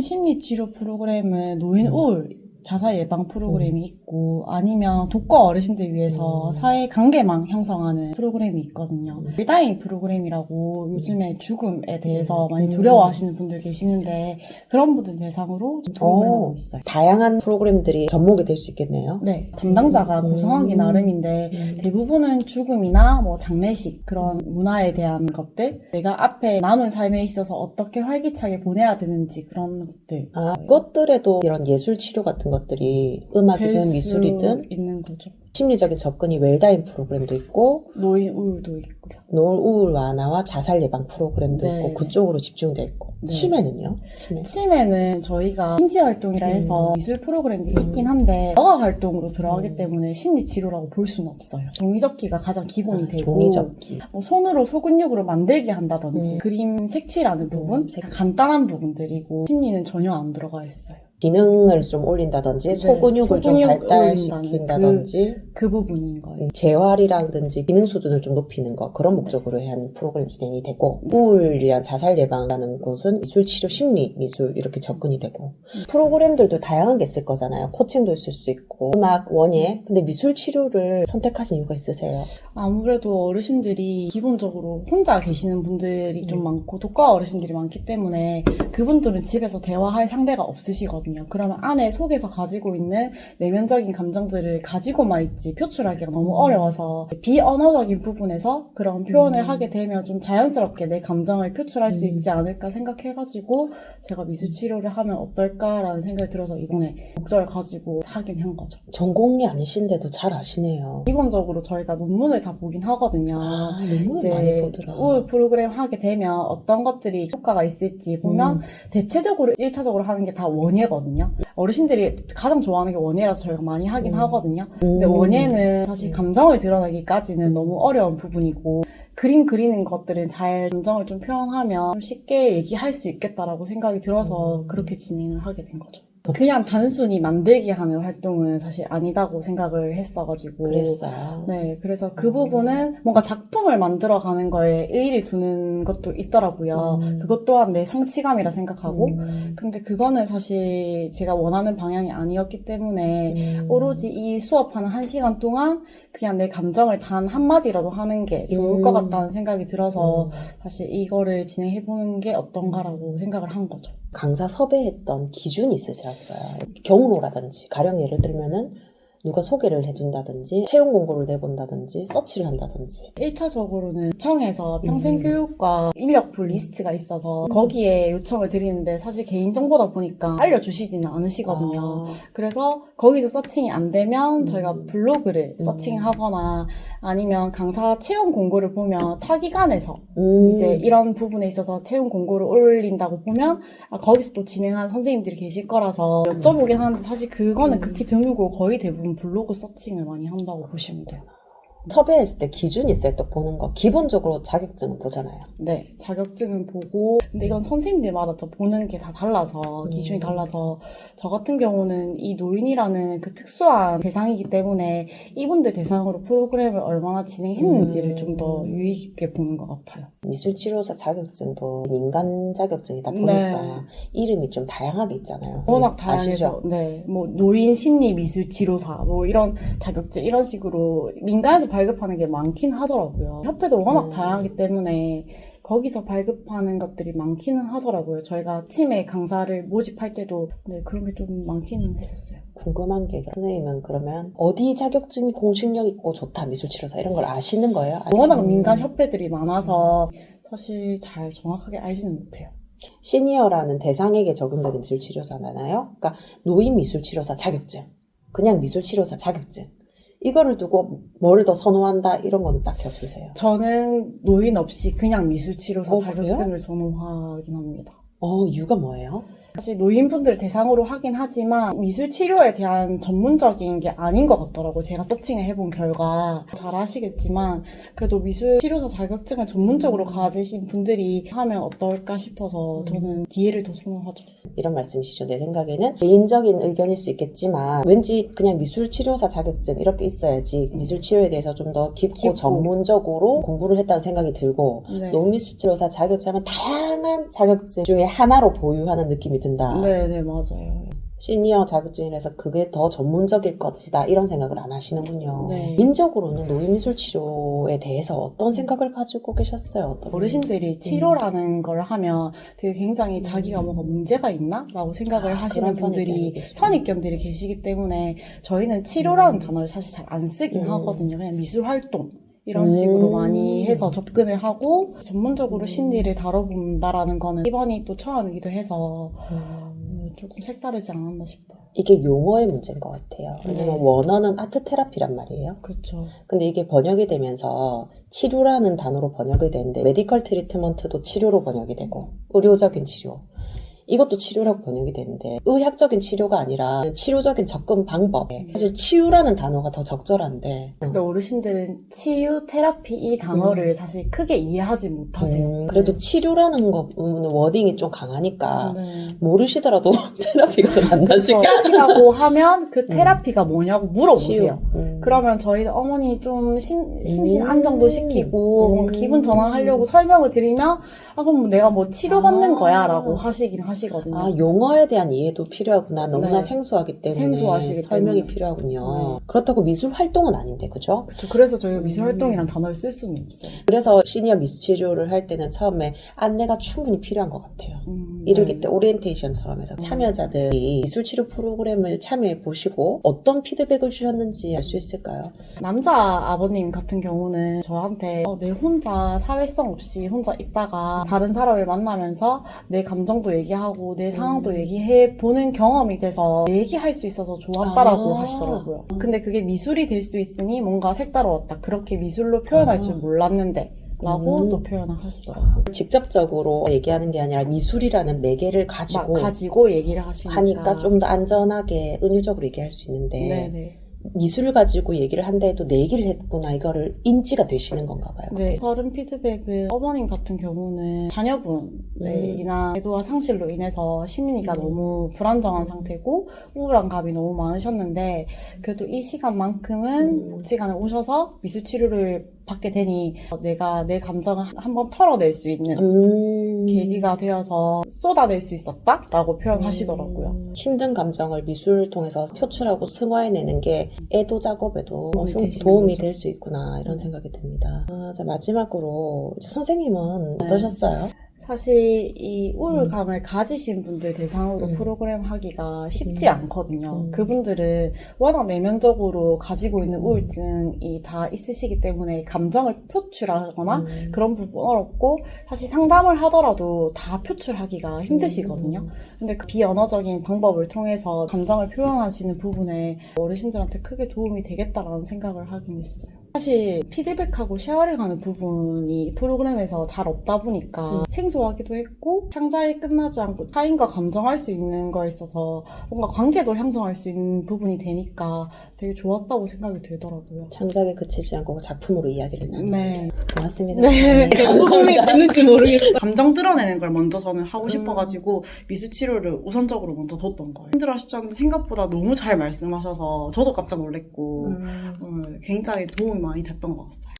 심리치료 프로그램은 노인 우울 자살 예방 프로그램이 있고 아니면 독거 어르신들 위해서 사회 관계망 형성하는 프로그램이 있거든요. 웰다잉 프로그램이라고 요즘에 죽음에 대해서 많이 두려워하시는 분들 계시는데 그런 분들 대상으로 프로그램을 하고 있어요. 다양한 프로그램들이 접목이 될 수 있겠네요. 네, 담당자가 구성하기 나름인데 대부분은 죽음이나 뭐 장례식 그런 문화에 대한 것들, 내가 앞에 남은 삶에 있어서 어떻게 활기차게 보내야 되는지 그런 것들. 그것들에도 이런 예술 치료 같은 것들이 음악이든 될 수 미술이든 있는 거죠. 심리적인 접근이 웰다잉 프로그램도 있고 노인 우울도 있고요. 노인 우울 완화와 자살 예방 프로그램도 네. 있고 그쪽으로 집중돼 있고 네. 치매는요? 치매는 저희가 심지 활동이라 해서 미술 프로그램도 있긴 한데 여가 활동으로 들어가기 때문에 심리 치료라고 볼 수는 없어요. 종이접기가 가장 기본이 되고 종이접기. 뭐 손으로 소근육으로 만들게 한다든지 그림 색칠하는 부분 간단한 부분들이고 심리는 전혀 안 들어가 있어요. 기능을 좀 올린다든지 소근육을 좀 발달시킨다든지 그 부분인 거예요. 재활이라든지 기능 수준을 좀 높이는 거 그런 목적으로 한 프로그램 진행이 되고 우울이란 자살 예방하는 곳은 미술 치료 심리 미술 이렇게 접근이 되고 프로그램들도 다양한 게 있을 거잖아요. 코칭도 있을 수 있고 음악 원예 근데 미술 치료를 선택하신 이유가 있으세요? 아무래도 어르신들이 기본적으로 혼자 계시는 분들이 좀 많고 독거 어르신들이 많기 때문에 그분들은 집에서 대화할 상대가 없으시거든요. 그러면 안에 속에서 가지고 있는 내면적인 감정들을 가지고만 있지 표출하기가 너무 어려워서 비언어적인 부분에서 그런 표현을 하게 되면 좀 자연스럽게 내 감정을 표출할 수 있지 않을까 생각해가지고 제가 미술치료를 하면 어떨까라는 생각이 들어서 이번에 목적을 가지고 하긴 한 거죠. 전공이 아니신데도 잘 아시네요. 기본적으로 저희가 논문을 다 보긴 하거든요. 논문을 많이 보더라. 우울 프로그램 하게 되면 어떤 것들이 효과가 있을지 보면 대체적으로 1차적으로 하는 게 다 원예거든요. 어르신들이 가장 좋아하는 게 원예라서 저희가 많이 하긴 하거든요. 근데 원예는 사실 감정을 드러내기까지는 너무 어려운 부분이고 그림 그리는 것들은 잘 감정을 좀 표현하면 좀 쉽게 얘기할 수 있겠다라고 생각이 들어서 그렇게 진행을 하게 된 거죠. 그냥 단순히 만들기 하는 활동은 사실 아니다고 생각을 했어가지고 그랬어요. 네, 그래서 그 부분은 뭔가 작품을 만들어가는 거에 의의를 두는 것도 있더라고요. 그것 또한 내 성취감이라 생각하고 근데 그거는 사실 제가 원하는 방향이 아니었기 때문에 오로지 이 수업하는 1시간 동안 그냥 내 감정을 단 한마디라도 하는 게 좋을 것 같다는 생각이 들어서 사실 이거를 진행해보는 게 어떤가라고 생각을 한 거죠. 강사 섭외했던 기준이 있으셨어요. 경로라든지 가령 예를 들면은 누가 소개를 해준다든지 채용 공고를 내본다든지 서치를 한다든지 1차적으로는 구청에서 평생교육과 인력풀 리스트가 있어서 거기에 요청을 드리는데 사실 개인정보다 보니까 알려주시지는 않으시거든요. 그래서 거기서 서칭이 안 되면 저희가 블로그를 서칭하거나 아니면 강사 채용 공고를 보면 타 기관에서 이제 이런 부분에 있어서 채용 공고를 올린다고 보면 거기서 또 진행하는 선생님들이 계실 거라서 여쭤보긴 하는데 사실 그거는 극히 드물고 거의 대부분 블로그 서칭을 많이 한다고 보시면 돼요. 섭외했을 때 기준이 있어요. 또 보는 거 기본적으로 자격증은 보잖아요. 네, 자격증은 보고 근데 이건 선생님들마다 또 보는 게 다 달라서 기준이 달라서 저 같은 경우는 이 노인이라는 그 특수한 대상이기 때문에 이분들 대상으로 프로그램을 얼마나 진행했는지를 좀 더 유의 깊게 보는 것 같아요. 미술치료사 자격증도 민간 자격증이다 보니까 이름이 좀 다양하게 있잖아요. 워낙 다양해서 아시죠? 네, 뭐 노인 심리 미술 치료사 뭐 이런 자격증 이런 식으로 민간에서 발급하는 게 많긴 하더라고요. 협회도 워낙 다양하기 때문에 거기서 발급하는 것들이 많기는 하더라고요. 저희가 치매 강사를 모집할 때도 네, 그런 게 좀 많기는 했었어요. 궁금한 게 선생님은 그러면 어디 자격증이 공식력 있고 좋다 미술치료사 이런 걸 아시는 거예요? 워낙 민간 협회들이 많아서 사실 잘 정확하게 알지는 못해요. 시니어라는 대상에게 적용되는 미술치료사잖아요. 그러니까 노인 미술치료사 자격증, 그냥 미술치료사 자격증 이거를 두고 뭘 더 선호한다 이런 거는 딱히 없으세요? 저는 노인 없이 그냥 미술치료사 자격증을 그래요? 선호하긴 합니다. 이유가 뭐예요? 사실 노인분들 대상으로 하긴 하지만 미술치료에 대한 전문적인 게 아닌 것 같더라고요. 제가 서칭을 해본 결과 잘 아시겠지만 그래도 미술치료사 자격증을 전문적으로 가지신 분들이 하면 어떨까 싶어서 저는 뒤에를 더 선호하죠. 이런 말씀이시죠. 내 생각에는 개인적인 의견일 수 있겠지만 왠지 그냥 미술치료사 자격증 이렇게 있어야지 미술치료에 대해서 좀 더 깊고 전문적으로 공부를 했다는 생각이 들고 네. 노인미술치료사 자격증은 다양한 자격증 중에 하나로 보유하는 느낌이 든다. 네네, 맞아요. 시니어 자격증이라서 그게 더 전문적일 것이다 이런 생각을 안 하시는군요. 네. 개인적으로는 노인미술 치료에 대해서 어떤 생각을 가지고 계셨어요? 어떤 어르신들이 치료라는 걸 하면 되게 굉장히 자기가 뭐가 문제가 있나? 라고 생각을 하시는 그런 분들이, 선입견이 선입견들이 계시기 때문에 저희는 치료라는 단어를 사실 잘 안 쓰긴 하거든요. 그냥 미술 활동. 이런 식으로 많이 해서 접근을 하고 전문적으로 심리를 다뤄본다라는 거는 이번이 또 처음이기도 해서 조금 색다르지 않았나 싶어요. 이게 용어의 문제인 것 같아요. 왜냐면 네. 원어는 아트 테라피란 말이에요. 그렇죠. 근데 이게 번역이 되면서 치료라는 단어로 번역이 되는데 메디컬 트리트먼트도 치료로 번역이 되고 의료적인 치료 이것도 치료라고 번역이 되는데 의학적인 치료가 아니라 치료적인 접근 방법 사실 치유라는 단어가 더 적절한데 근데 어르신들은 치유, 테라피 이 단어를 사실 크게 이해하지 못하세요. 그래도 치료라는 거는 워딩이 좀 강하니까 네. 모르시더라도 테라피가 더 낫나시고 테라피라고 하면 그 테라피가 뭐냐고 물어보세요. 치유. 그러면 저희는 어머니 좀 심신 안정도 시키고 뭔가 기분 전환하려고 설명을 드리면 그럼 내가 뭐 치료받는 거야 라고 하시긴 하시거든요. 아, 용어에 대한 이해도 필요하구나. 너무나 네. 생소하기 때문에 생소하시기 설명이 때문에. 필요하군요. 그렇다고 미술 활동은 아닌데, 그죠? 그렇죠. 그래서 저희가 미술활동이라는 단어를 쓸 수는 없어요. 그래서 시니어 미술 치료를 할 때는 처음에 안내가 충분히 필요한 것 같아요. 이르기 네. 때 오리엔테이션처럼 해서 참여자들이 미술 치료 프로그램을 참여해 보시고 어떤 피드백을 주셨는지 알 수 있을까요? 남자 아버님 같은 경우는 저한테 내 혼자 사회성 없이 혼자 있다가 다른 사람을 만나면서 내 감정도 얘기하고 내 상황도 얘기해 보는 경험이 돼서 얘기할 수 있어서 좋았다라고 하시더라고요. 근데 그게 미술이 될 수 있으니 뭔가 색다르웠다. 그렇게 미술로 표현할 줄 몰랐는데 라고 또 표현을 하시더라고요. 직접적으로 얘기하는 게 아니라 미술이라는 매개를 가지고 가지고 얘기를 하시니까. 하니까 좀 더 안전하게 은유적으로 얘기할 수 있는데 네네. 미술을 가지고 얘기를 한다 해도 내 얘기를 했구나 이거를 인지가 되시는 건가 봐요. 네, 다른 피드백은 어머님 같은 경우는 자녀분의 인한 애도와 상실로 인해서 심리가 너무 불안정한 상태고 우울한 감이 너무 많으셨는데 그래도 이 시간만큼은 복지관에 오셔서 미술 치료를 받게 되니 내가 내 감정을 한번 털어낼 수 있는 계기가 되어서 쏟아낼 수 있었다라고 표현하시더라고요. 힘든 감정을 미술을 통해서 표출하고 승화해내는 게 애도 작업에도 되시는 도움이 거죠. 될 수 있구나 이런 생각이 듭니다. 자, 마지막으로 이제 선생님은 어떠셨어요? 사실 이 우울감을 가지신 분들 대상으로 프로그램 하기가 쉽지 않거든요. 그분들은 워낙 내면적으로 가지고 있는 우울증이 다 있으시기 때문에 감정을 표출하거나 그런 부분 어렵고 사실 상담을 하더라도 다 표출하기가 힘드시거든요. 근데 그 비언어적인 방법을 통해서 감정을 표현하시는 부분에 어르신들한테 크게 도움이 되겠다라는 생각을 하긴 했어요. 사실 피드백하고 쉐어링하는 부분이 프로그램에서 잘 없다 보니까 생소하기도 했고 창작이 끝나지 않고 타인과 감정할 수 있는 거에 있어서 뭔가 관계도 형성할 수 있는 부분이 되니까 되게 좋았다고 생각이 들더라고요. 창작에 그치지 않고 작품으로 이야기를 나누는 네. 고맙습니다. 네. 도움이 됐는지 모르겠어요. 감정 드러내는 걸 먼저 저는 하고 싶어가지고 미술 치료를 우선적으로 먼저 뒀던 거예요. 힘들어하시죠? 근데 생각보다 너무 잘 말씀하셔서 저도 깜짝 놀랐고 굉장히 도움이 많이 됐던 것 같아요.